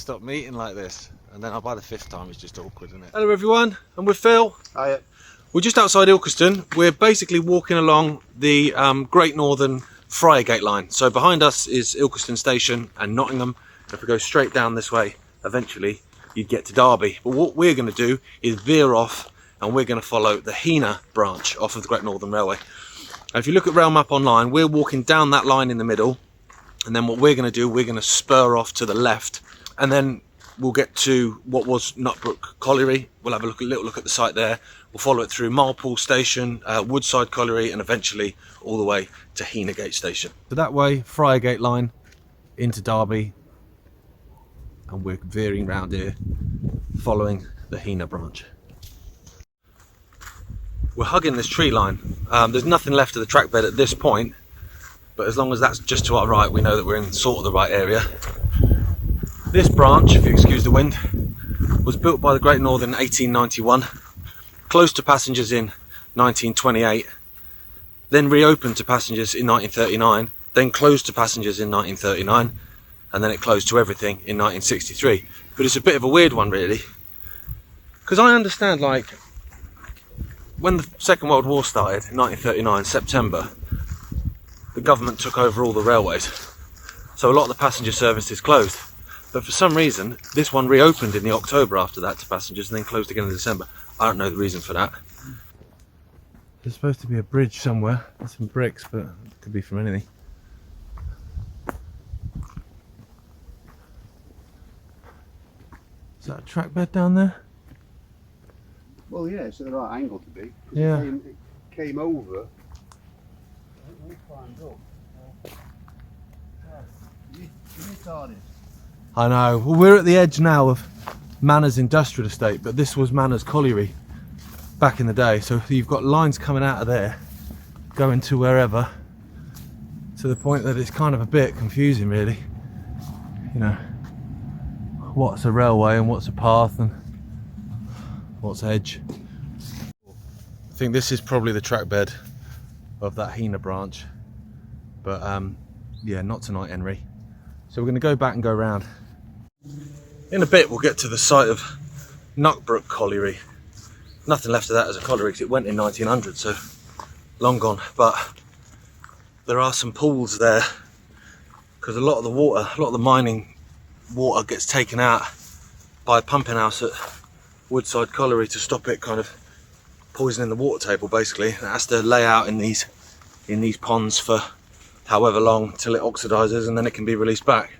stop meeting like this, and then by the 5th time it's just awkward, isn't it? Hello everyone, I'm with Phil. Hiya. We're just outside Ilkeston. We're basically walking along the Great Northern Friargate line. So behind us is Ilkeston Station and Nottingham. If we go straight down this way, eventually you'd get to Derby. But what we're going to do is veer off, and we're going to follow the Heanor branch off of the Great Northern Railway. And if you look at Rail Map Online, we're walking down that line in the middle, and then what we're going to do, we're going to spur off to the left, and then we'll get to what was Nutbrook Colliery. We'll have a little look at the site there. We'll follow it through Marlpool Station, Woodside Colliery, and eventually all the way to Heanor Gate Station. So that way, Friargate line into Derby, and we're veering round here, following the Heanor branch. We're hugging this tree line. There's nothing left of the track bed at this point, but as long as that's just to our right, we know that we're in sort of the right area. This branch, if you excuse the wind, was built by the Great Northern in 1891, closed to passengers in 1928, then reopened to passengers in 1939, then closed to passengers in 1939, and then it closed to everything in 1963. But it's a bit of a weird one, really, because I understand, like, when the Second World War started in 1939, September, the government took over all the railways, so a lot of the passenger services closed. But for some reason, this one reopened in the October after that to passengers and then closed again in December. I don't know the reason for that. There's supposed to be a bridge somewhere. There's some bricks, but it could be from anything. Is that a track bed down there? Well, yeah, it's at the right angle to be. Yeah. It came over. We climbed up. I know. Well, we're at the edge now of Manor's Industrial Estate, but this was Manor's Colliery back in the day. So you've got lines coming out of there, going to wherever, to the point that it's kind of a bit confusing, really. You know, what's a railway and what's a path and what's edge. I think this is probably the track bed of that Heanor branch, but yeah, not tonight, Henry. So we're going to go back and go round. In a bit we'll get to the site of Nutbrook Colliery. Nothing left of that as a colliery because it went in 1900, so long gone. But there are some pools there because a lot of the water, a lot of the mining water gets taken out by a pumping house at Woodside Colliery to stop it kind of poisoning the water table. Basically, it has to lay out in these ponds for however long till it oxidizes, and then it can be released back.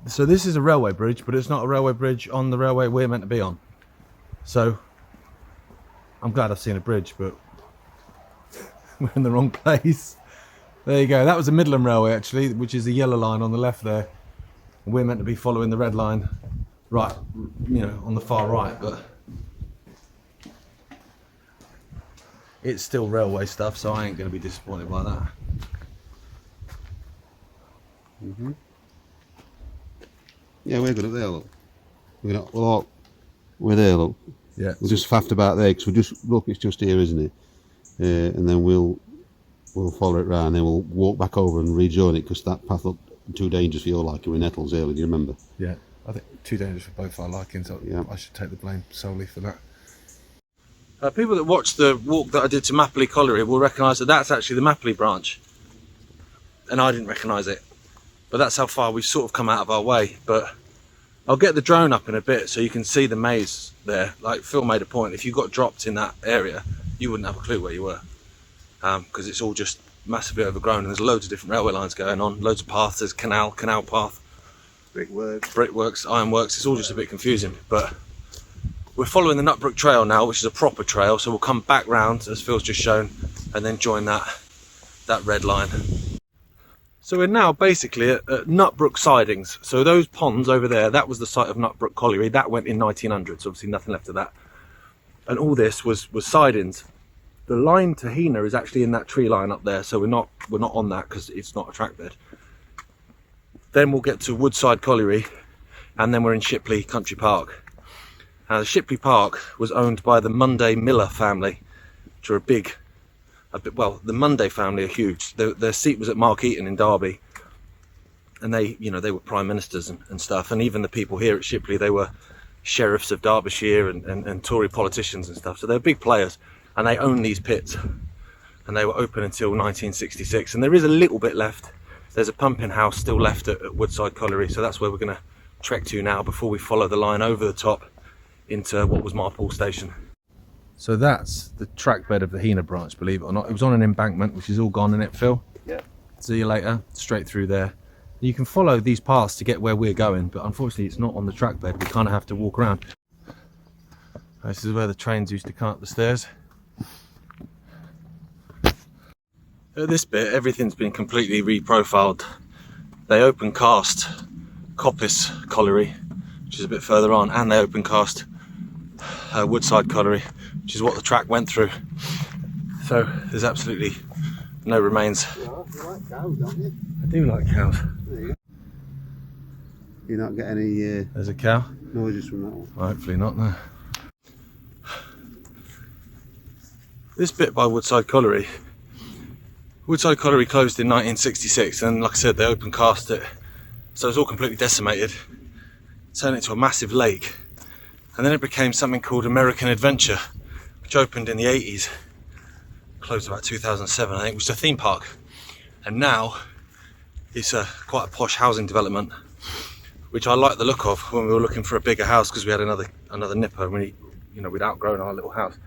So this is a railway bridge, but it's not a railway bridge on the railway we're meant to be on. So I'm glad I've seen a bridge, but we're in the wrong place. There you go. That was the Midland Railway, actually, which is the yellow line on the left there. We're meant to be following the red line, right, you know, on the far right, but it's still railway stuff, so I ain't going to be disappointed by that. Yeah, we're good up there, look. We're there, look. Yeah. We'll just faff about there because it's just here, isn't it? And then we'll follow it round, and then we'll walk back over and rejoin it because that path looked too dangerous for your liking with nettles earlier. Do you remember? Yeah, I think too dangerous for both our likings. So yeah. I should take the blame solely for that. People that watched the walk that I did to Marlpool Colliery will recognise that that's actually the Marlpool branch, and I didn't recognise it. But that's how far we've sort of come out of our way. But I'll get the drone up in a bit so you can see the maze there. Like Phil made a point, if you got dropped in that area, you wouldn't have a clue where you were, because it's all just massively overgrown, and there's loads of different railway lines going on, loads of paths. There's canal path, brickworks, ironworks. It's all just a bit confusing. But we're following the Nutbrook Trail now, which is a proper trail, so we'll come back round as Phil's just shown and then join that red line. So we're now basically at Nutbrook sidings. So those ponds over there, that was the site of Nutbrook Colliery. That went in 1900, so obviously nothing left of that. And all this was sidings. The line to Heanor is actually in that tree line up there, so we're not on that because it's not a track bed. Then we'll get to Woodside Colliery, and then we're in Shipley Country Park. Now the Shipley Park was owned by the Munday Miller family, which are well, the Munday family are huge. Their seat was at Mark Eaton in Derby, and they, you know, they were prime ministers and stuff, and even the people here at Shipley, they were sheriffs of Derbyshire and Tory politicians and stuff. So they're big players, and they own these pits, and they were open until 1966. And there is a little bit left. There's a pumping house still left at Woodside Colliery, so that's where we're going to trek to now before we follow the line over the top into what was Marlpool Station. So that's the track bed of the Heanor branch, believe it or not. It was on an embankment, which is all gone, isn't it, Phil? Yeah. See you later. Straight through there. You can follow these paths to get where we're going, but unfortunately it's not on the track bed. We kind of have to walk around. This is where the trains used to come up the stairs. At this bit, everything's been completely reprofiled. They open cast Coppice Colliery, which is a bit further on, and they open cast Woodside Colliery, which is what the track went through. So there's absolutely no remains. Well, you like cows, don't you? I do like cows. You not get any There's a cow. noises from that one? Well, hopefully not, no. This bit by Woodside Colliery closed in 1966, and like I said, they open cast it, so it was all completely decimated, turned into a massive lake, and then it became something called American Adventure, which opened in the 80s, closed about 2007 I think, which was a theme park, and now it's quite a posh housing development, which I like the look of when we were looking for a bigger house, because we had another nipper, and we'd outgrown our little house,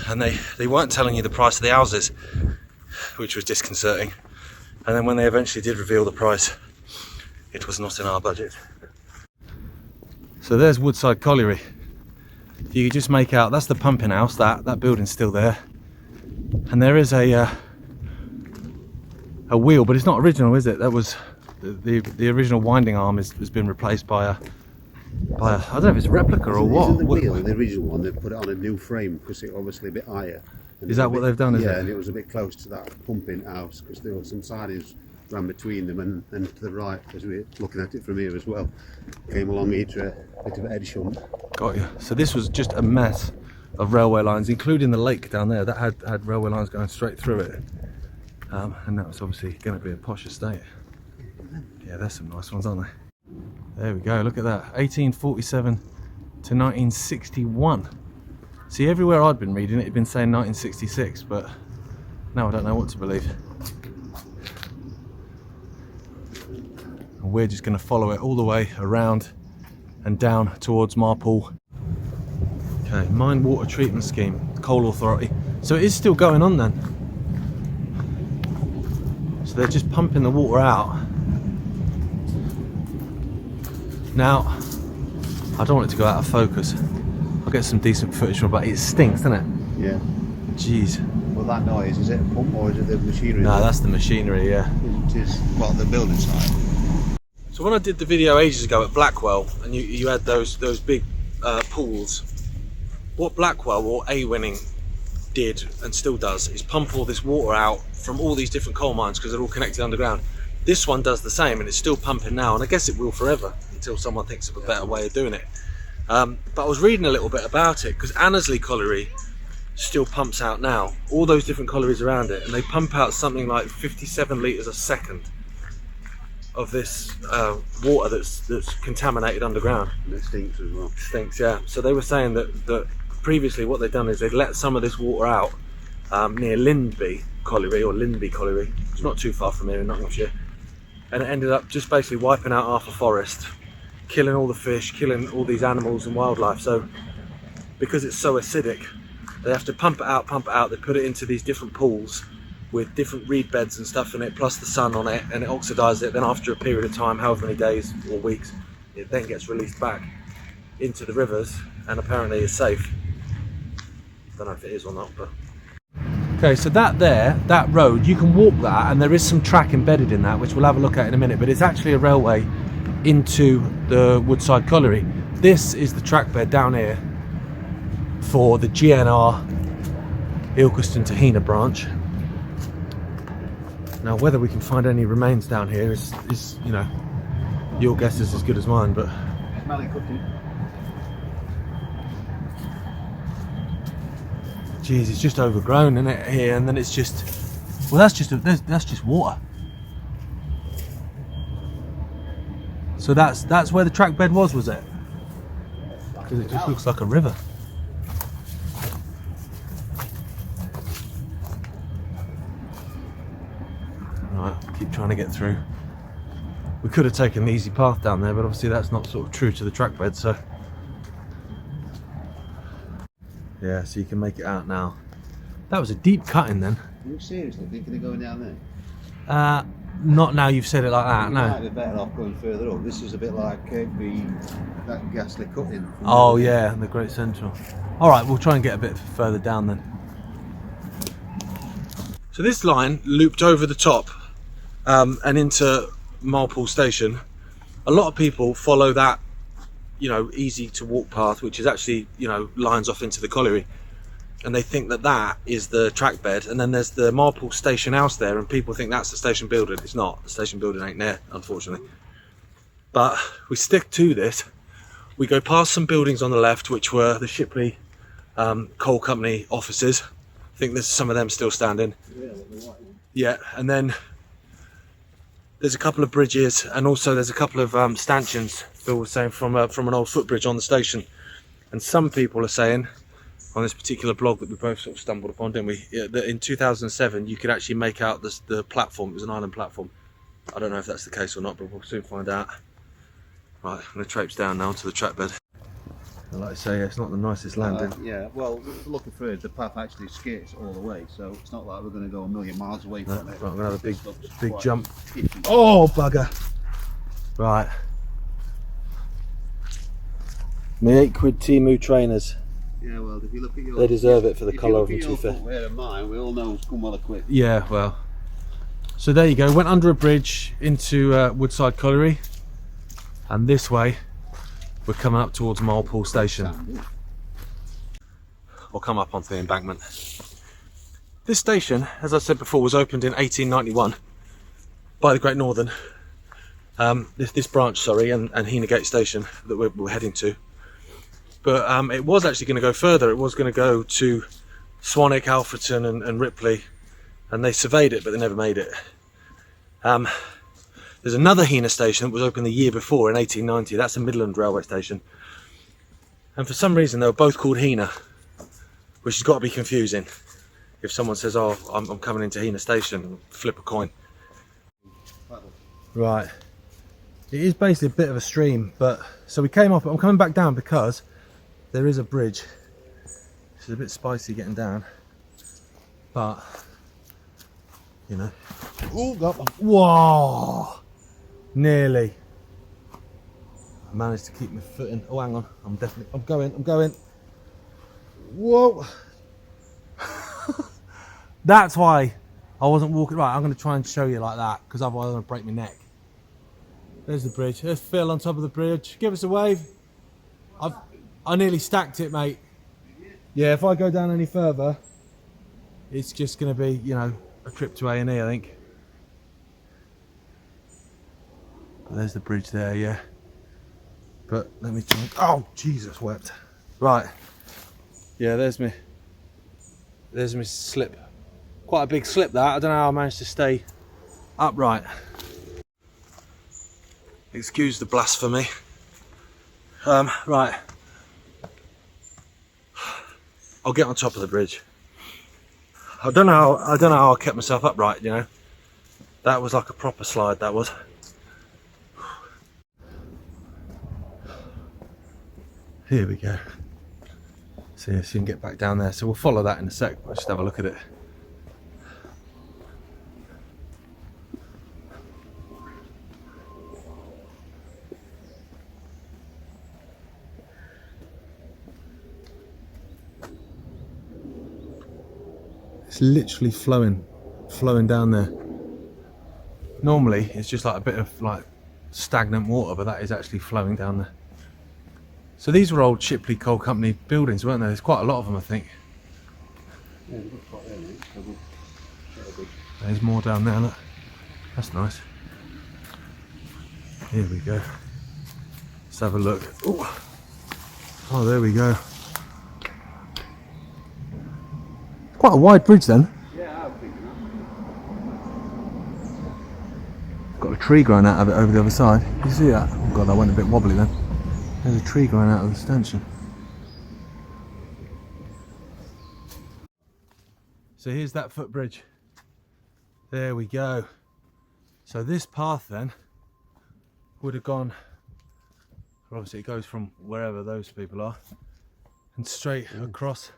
and they weren't telling you the price of the houses, which was disconcerting. And then when they eventually did reveal the price, it was not in our budget. So there's Woodside Colliery. If you could just make out, that's the pumping house, that building's still there. And there is a wheel, but it's not original, is it? That was the original winding arm has been replaced by a I don't know if it's a replica or what. Isn't the wheel, the original one, they put it on a new frame because it's obviously a bit higher. Is that what they've done, is it? Yeah, and it was a bit close to that pumping house because there were some sidings ran between them, and to the right, as we're looking at it from here as well, came along here to a bit of an edge shunt. Got you. So this was just a mess of railway lines, including the lake down there that had railway lines going straight through it. And that was obviously going to be a posh estate. Yeah, there's some nice ones, aren't they? There we go, look at that. 1847 to 1961. See, everywhere I'd been reading it had been saying 1966, but now I don't know what to believe. And we're just going to follow it all the way around and down towards Marlpool. Okay, Mine Water Treatment Scheme, Coal Authority. So it is still going on then. So they're just pumping the water out. Now, I don't want it to go out of focus. I'll get some decent footage from it, but it stinks, doesn't it? Yeah. Jeez. Well, that noise, is it a pump or is it the machinery? No, that's the machinery, yeah. It is, well, the building site. So when I did the video ages ago at Blackwell, and you had those big pools, what Blackwell or A-Winning did and still does is pump all this water out from all these different coal mines because they're all connected underground. This one does the same, and it's still pumping now, and I guess it will forever until someone thinks of a better way of doing it. But I was reading a little bit about it because Annesley Colliery still pumps out now, all those different collieries around it, and they pump out something like 57 litres a second of this water that's contaminated underground. And it stinks as well. Stinks, yeah. So they were saying that previously what they'd done is they'd let some of this water out near Lindby Colliery, or Lindby Colliery. It's not too far from here in Nottinghamshire. And it ended up just basically wiping out half a forest, killing all the fish, killing all these animals and wildlife. So because it's so acidic, they have to pump it out, they put it into these different pools with different reed beds and stuff in it, plus the sun on it, and it oxidizes it. Then after a period of time, however many days or weeks, it then gets released back into the rivers and apparently is safe. Don't know if it is or not, but... Okay, so that road, you can walk that, and there is some track embedded in that, which we'll have a look at in a minute, but it's actually a railway into the Woodside Colliery. This is the track bed down here for the GNR Ilkeston to Heanor Branch. Now, whether we can find any remains down here is you know, your guess is as good as mine, but... Smelly cooking. Geez, it's just overgrown, isn't it, here, and then it's just... Well, that's just water. So that's where the track bed was it? Because it just looks like a river. Right, keep trying to get through. We could have taken the easy path down there, but obviously that's not sort of true to the track bed, so. Yeah, so you can make it out now. That was a deep cutting then. Are you seriously thinking of going down there? Not now you've said it like that, You no. might be better off going further up. This is a bit like that ghastly cutting. Oh yeah, the Great Central. Alright, we'll try and get a bit further down then. So this line looped over the top and into Marlpool Station. A lot of people follow that, you know, easy to walk path, which is actually, you know, lines off into the colliery, and they think that that is the track bed. And then there's the Marlpool Station house there, and people think that's the station building. It's not. The station building ain't there, unfortunately. But we stick to this. We go past some buildings on the left, which were the Shipley Coal Company offices. I think there's some of them still standing. Yeah, and then there's a couple of bridges, and also there's a couple of stanchions, Phil was saying, from an old footbridge on the station. And some people are saying, on this particular blog that we both sort of stumbled upon, didn't we, that in 2007 you could actually make out the platform. It was an island platform. I don't know if that's the case or not, but we'll soon find out. Right, I'm going to traipse down now to the track bed. And like I say, it's not the nicest landing. Yeah, well, looking for it, the path actually skates all the way, so it's not like we're going to go a million miles away from it. Right, I'm going to have a big Quite jump. iffy. Oh, bugger. Right. My £8 Temu trainers. Yeah, well, if you look at your... They deserve it for the if colour you of look them, at to be your fair. footwear and mine, we all know it's come well equipped. Yeah, well. So there you go. Went under a bridge into Woodside Colliery. And this way, we're coming up towards Marlpool Station. We'll come up onto the embankment. This station, as I said before, was opened in 1891 by the Great Northern. This branch, sorry, and Heanor Gate Station that we're heading to. But it was actually going to go further. It was going to go to Swanwick, Alfreton and Ripley, and they surveyed it, but they never made it. There's another Heanor station that was opened the year before in 1890. That's a Midland Railway station. And for some reason, they were both called Heanor, which has got to be confusing. If someone says, oh, I'm coming into Heanor Station, flip a coin. Right. It is basically a bit of a stream, but so we came up. I'm coming back down because there is a bridge. It's a bit spicy getting down, but you know. Oh, whoa! Nearly. I managed to keep my foot in. Oh, hang on. I'm going. Whoa! That's why I wasn't walking. Right, I'm going to try and show you like that, because otherwise I'm going to break my neck. There's the bridge. There's Phil on top of the bridge. Give us a wave. I nearly stacked it, mate. Yeah, if I go down any further, it's just going to be, you know, a trip to A&E, I think. There's the bridge there, yeah. But let me try. Oh, Jesus wept. Right. Yeah, there's me slip. Quite a big slip that. I don't know how I managed to stay upright. Excuse the blasphemy. Right. I'll get on top of the bridge. I don't know how I kept myself upright, you know. That was like a proper slide, that was. Here we go. See if you can get back down there. So we'll follow that in a sec. Let's just have a look at it. It's literally flowing down there. Normally it's just like a bit of like stagnant water, but that is actually flowing down there. So these were old Shipley Coal Company buildings, weren't there? There's quite a lot of them, I think. Yeah, quite there, mate. There's more down there, look. That's nice. Here we go. Let's have a look. Ooh. Oh, there we go. Quite a wide bridge then. Yeah, I think Got a tree growing out of it over the other side. You see that? Oh god, I went a bit wobbly then. There's a tree growing out of the stanchion. So here's that footbridge. There we go. So this path then would have gone, obviously it goes from wherever those people are and straight across.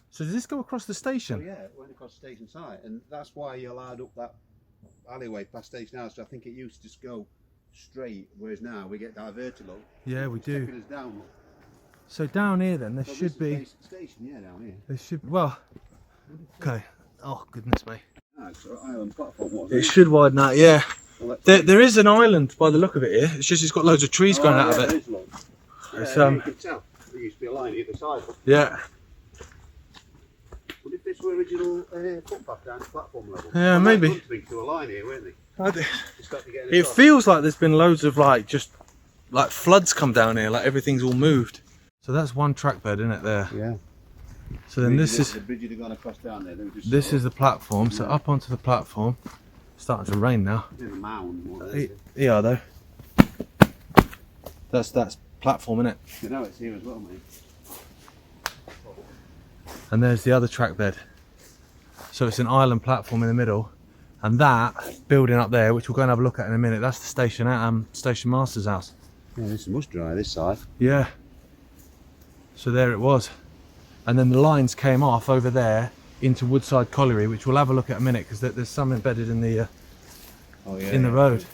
So does this go across the station? Oh, yeah, it went across the station site, and that's why you allowed up that alleyway past Station House. So I think it used to just go straight, whereas now we get diverted. Look. Yeah, we do. Stepping us down, look. So down here then, there So should be. Station, yeah, down here. There should be, well, okay. Oh goodness me. Ah, so island platform, what was It should widen out, yeah. Well, There is an island by the look of it here. It's just it's got loads of trees growing out of it. It is, look. It's, Yeah, you can tell. There used to be a line either side. Yeah. But if this were original footpath down to platform level, Yeah, well, maybe. they would be to a line here, weren't they? Just got to get It feels like there's been loads of like floods come down here, like everything's all moved. So that's one track bed, isn't it there? Yeah. So then this is the bridge had gone across down there. They were just this is the platform. So up onto the platform. It's starting to rain now. in a mound. More or less. Yeah, though. That's platform, isn't it? You know it's here as well, mate. And there's the other track bed. So it's an island platform in the middle, and that building up there, which we'll go and have a look at in a minute, that's the station master's house. Yeah, this must dry this side. Yeah. So there it was, and then the lines came off over there into Woodside Colliery, which we'll have a look at in a minute because there's some embedded in the in the road.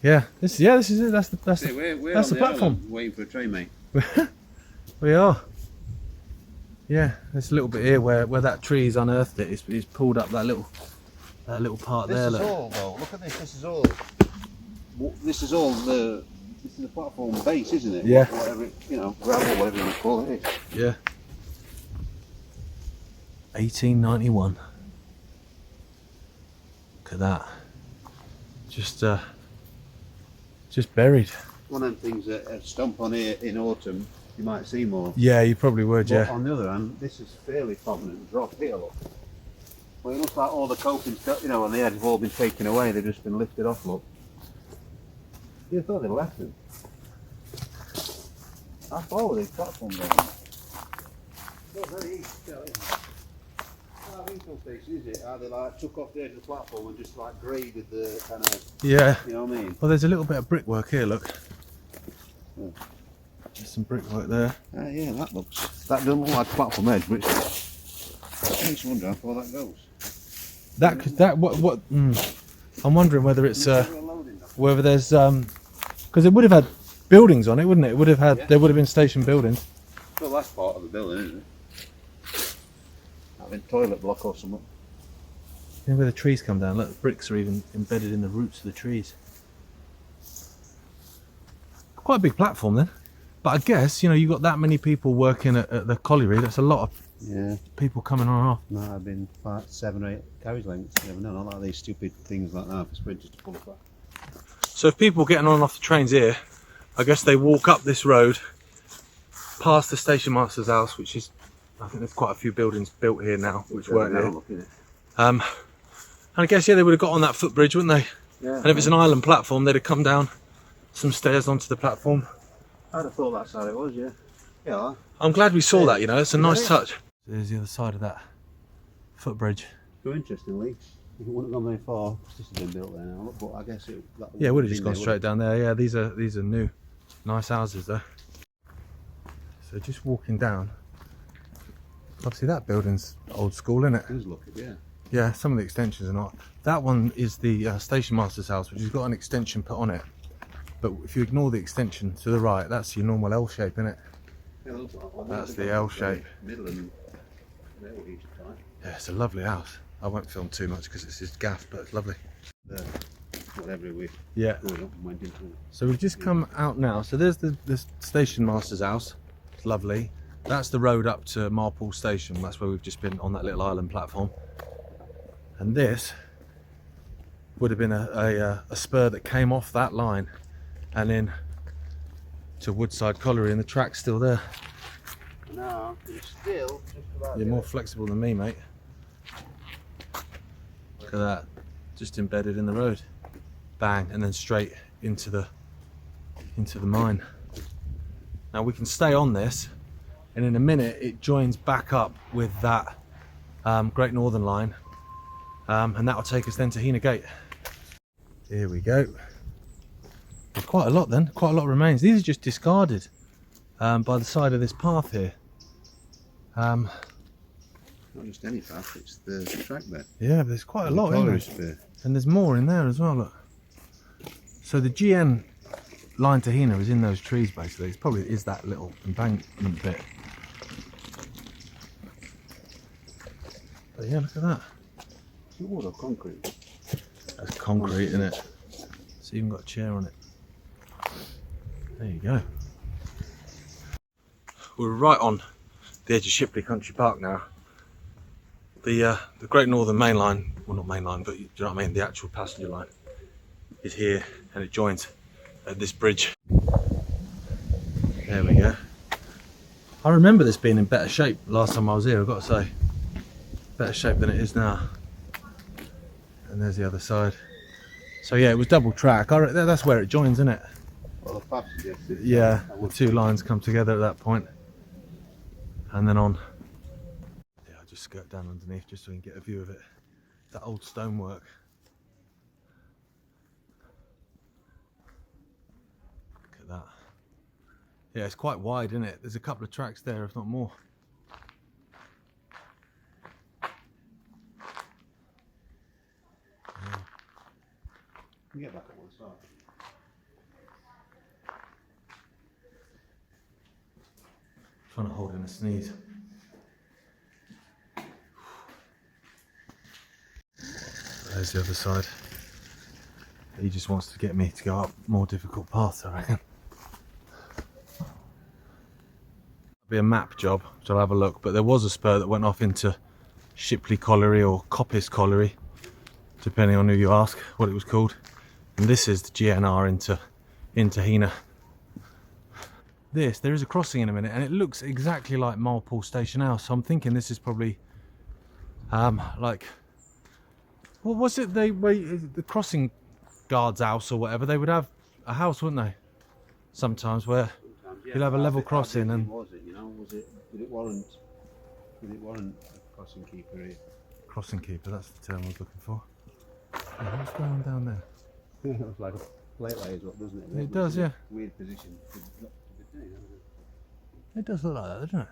Yeah, this is it. That's the We're that's on the platform. island waiting for a train, mate. We are. Yeah, there's a little bit here where that tree's unearthed it. It's pulled up that little part there. This is Look. all though. Look at this. This is all. This is all the. This is the platform base, isn't it? Yeah. Whatever it, gravel, whatever you want to call it. Yeah. 1891. Look at that. Just buried. One of them things that stomp on here in autumn, you might see more. Yeah, you probably would. But Yeah. on the other hand, this is fairly prominent drop here. Look. Well, it looks like all the coping stuff, on the edge have all been taken away. They've just been lifted off. Look. You thought they'd left them. I follow these platforms down. Not very easy to tell, is it? Not a station, is it? How they took off the edge of the platform and just graded the kind of. Yeah. You know what I mean? Well, there's a little bit of brickwork here. Look. Yeah. There's some brickwork there. Yeah, that doesn't look like a platform edge, but it makes you wonder how far that goes. I'm wondering whether it's whether there's because it would have had buildings on it, wouldn't it? It would have had there would have been station buildings. Well, that's part of the building, isn't it? Having toilet block or something. You know where the trees come down. Look, the bricks are even embedded in the roots of the trees. Quite a big platform then. But I guess you've got that many people working at the colliery. That's a lot of people coming on and off. Might have been 7 or 8 carriage lengths. You never know. Not like these stupid things like that for sprinters to pull apart. So if people getting on and off the trains here, I guess they walk up this road past the station master's house, which is, I think there's quite a few buildings built here now, which weren't there. And I guess they would have got on that footbridge, wouldn't they? Yeah. And if it's an island platform, they'd have come down some stairs onto the platform. I'd have thought that's how it was, yeah. Yeah. I'm glad we saw that. It's a nice touch. There's the other side of that footbridge. So interestingly, it wouldn't have gone very far. This has been built there now, but I guess it. Yeah, it would have just gone straight down there. Yeah, these are new, nice houses though. So just walking down. Obviously that building's old school, isn't it? It does look it, yeah. Yeah, some of the extensions are not. That one is the station master's house, which has got an extension put on it. But if you ignore the extension to the right, that's your normal L shape, isn't it? Yeah, it looks like That's the L shape. Middle and middle each time. Yeah, it's a lovely house. I won't film too much because it's just gaff, but it's lovely. Whatever we Yeah. went into. So we've just come out now. So there's the station master's house. It's lovely. That's the road up to Marlpool Station. That's where we've just been on that little island platform. And this would have been a spur that came off that line and in to Woodside Colliery, and the track's still there. No, it's still just about. You're more flexible than me, mate. Look at that. just embedded in the road. Bang, and then straight into the mine. Now we can stay on this, and in a minute it joins back up with that Great Northern Line, and that will take us then to Heanor Gate. Here we go. There's quite a lot then, quite a lot remains. These are just discarded by the side of this path here. Not just any path, it's the track there. Yeah, but there's quite a lot in there. Sphere. And there's more in there as well, look. So the GN line to Heanor is in those trees basically. It probably is that little embankment bit. But yeah, look at that. Is it wood or concrete? That's concrete, isn't it? It's even got a chair on it. There you go. We're right on the edge of Shipley Country Park now. The Great Northern Main Line, well not main line, but you know what I mean, the actual passenger line is here, and it joins at this bridge. There we go. I remember this being in better shape last time I was here, I've got to say. Better shape than it is now. And there's the other side. So yeah, it was double track. That's where it joins, isn't it? Well, the path suggests it. Yeah, the two lines come together at that point. And then on. Yeah, I'll just skirt down underneath just so we can get a view of it. That old stonework. Look at that. Yeah, it's quite wide, isn't it? There's a couple of tracks there, if not more. You can get back at one side. Trying to hold in a sneeze. There's the other side. He just wants to get me to go up more difficult paths, I reckon. It'll be a map job, so I'll have a look. But there was a spur that went off into Shipley Colliery or Coppice Colliery, depending on who you ask what it was called. And this is the GNR into Heanor. There is a crossing in a minute, and it looks exactly like Marlpool Station House. So I'm thinking this is probably like, what was it? The crossing guard's house or whatever. They would have a house, wouldn't they? Sometimes where you'll have a level crossing. And was it? You know, did it warrant a crossing keeper here? Crossing keeper, that's the term I was looking for. Yeah, what's going on down there? It looks like a plate lays up, doesn't it? It does, yeah. Weird position. It does look like that, doesn't it?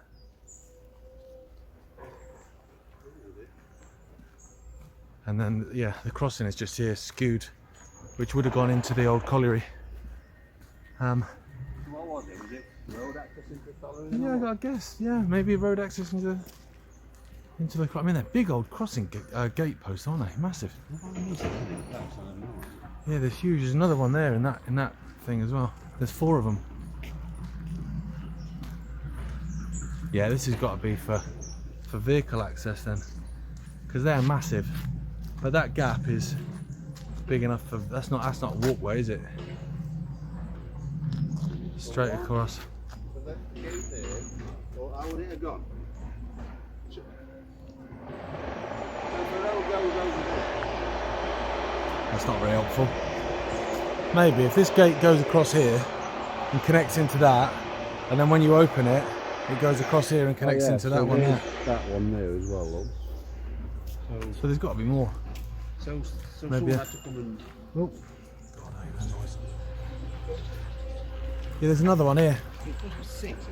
And then, yeah, the crossing is just here, skewed, which would have gone into the old colliery. What was it? Was it road access into the colliery? Yeah, I guess. Yeah, maybe road access into the. I mean, they're big old crossing gate posts, aren't they? Massive. Yeah, they're huge. There's another one there in that thing as well. There's 4 of them. Yeah, this has got to be for vehicle access then, because they're massive. But that gap is big enough for that's not a walkway, is it? Straight across. How would it have gone? That's not very helpful. Maybe if this gate goes across here and connects into that, and then when you open it, it goes across here and connects into that one there. That one there as well, look. So there's got to be more. So maybe someone had to come and... Oh. God, I hear that noise. Yeah, there's another one here. It's 6, isn't it?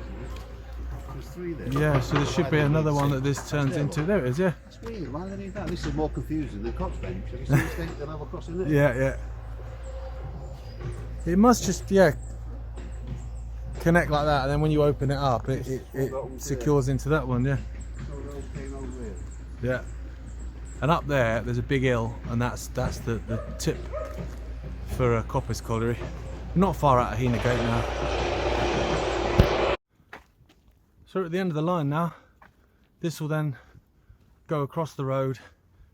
There's 3 there. Yeah, so there should be another one that this turns into. There it is, yeah. That's weird, why do they need that? This is more confusing than Cox Bench. Have you seen this thing? They'll have a crossing there. Yeah, yeah. It must just, yeah, connect like that, and then when you open it up, it secures into that one, yeah. Yeah. And up there's a big hill, and that's the tip for Coppice Colliery. Not far out of Heanor Gate now. So we're at the end of the line now. This will then go across the road,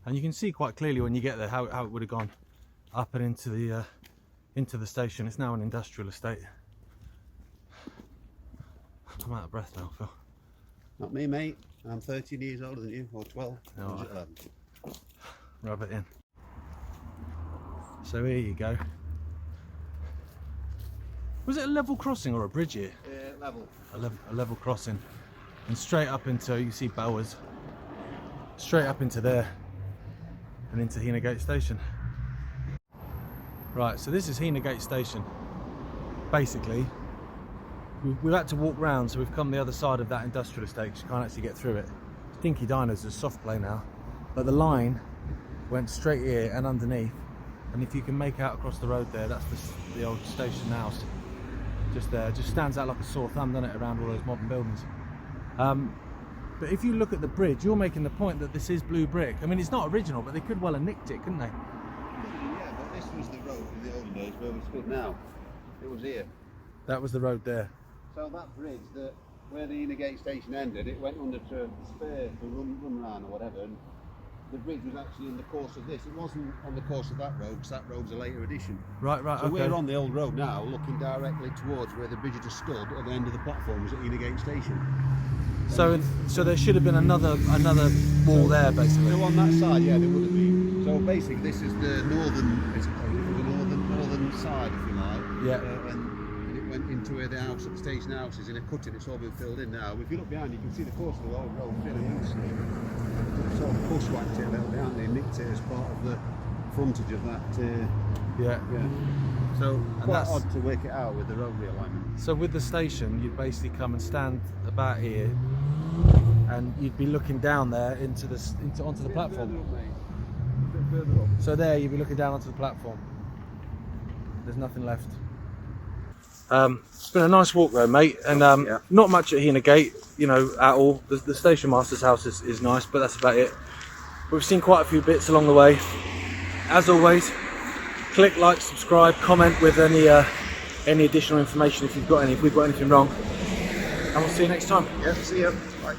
and you can see quite clearly when you get there how it would have gone up and into the station. It's now an industrial estate. I'm out of breath now, Phil. Not me, mate. I'm 13 years older than you, or 12. No, Or was it 11? Rub it in. So here you go. Was it a level crossing or a bridge here? Level. A level crossing. And straight up into, you see Bowers, straight up into there and into Heanor Gate Station. Right, so this is Heanor Gate Station. Basically, we've had to walk round, so we've come the other side of that industrial estate. You can't actually get through it. Dinky Diner's a soft play now, but the line went straight here and underneath, and if you can make out across the road there, that's the old station house. Just there, just stands out like a sore thumb, doesn't it, around all those modern buildings. But if you look at the bridge, you're making the point that this is blue brick. I mean, it's not original, but they could well have nicked it, couldn't they? Yeah, but this was the road in the old days where we stood now. It was here. That was the road there. So that bridge, where the Heanor Gate Station ended, it went under to spare for run round or whatever. And the bridge was actually in the course of this. It wasn't on the course of that road, because that road's a later addition. Right, So okay. we're on the old road now, looking directly towards where the bridge had just stood at the end of the platform was at Heanor Gate Station. So there should have been another wall there, basically. So on that side, yeah, there would have been. So basically, this is the northern side, if you like. Yeah. And it went into where the house, the station house is in a cutting. It's all been filled in now. If you look behind, you can see the course of the old road fairly loosely. Sort of bushwhacked it a little bit, haven't they? Nicked it as part of the frontage of that. Yeah. So quite that's odd to work it out with the road realignment. So with the station, you'd basically come and stand about here, and you'd be looking down there onto the platform. A bit further up. So there, you'd be looking down onto the platform. There's nothing left. It's been a nice walk though, mate, and not much at Heanor Gate, you know, at all. The station master's house is nice, but that's about it. We've seen quite a few bits along the way. As always, click like, subscribe, comment with any additional information if you've got any, if we've got anything wrong, and we'll see you next time. Yeah, see you. Bye.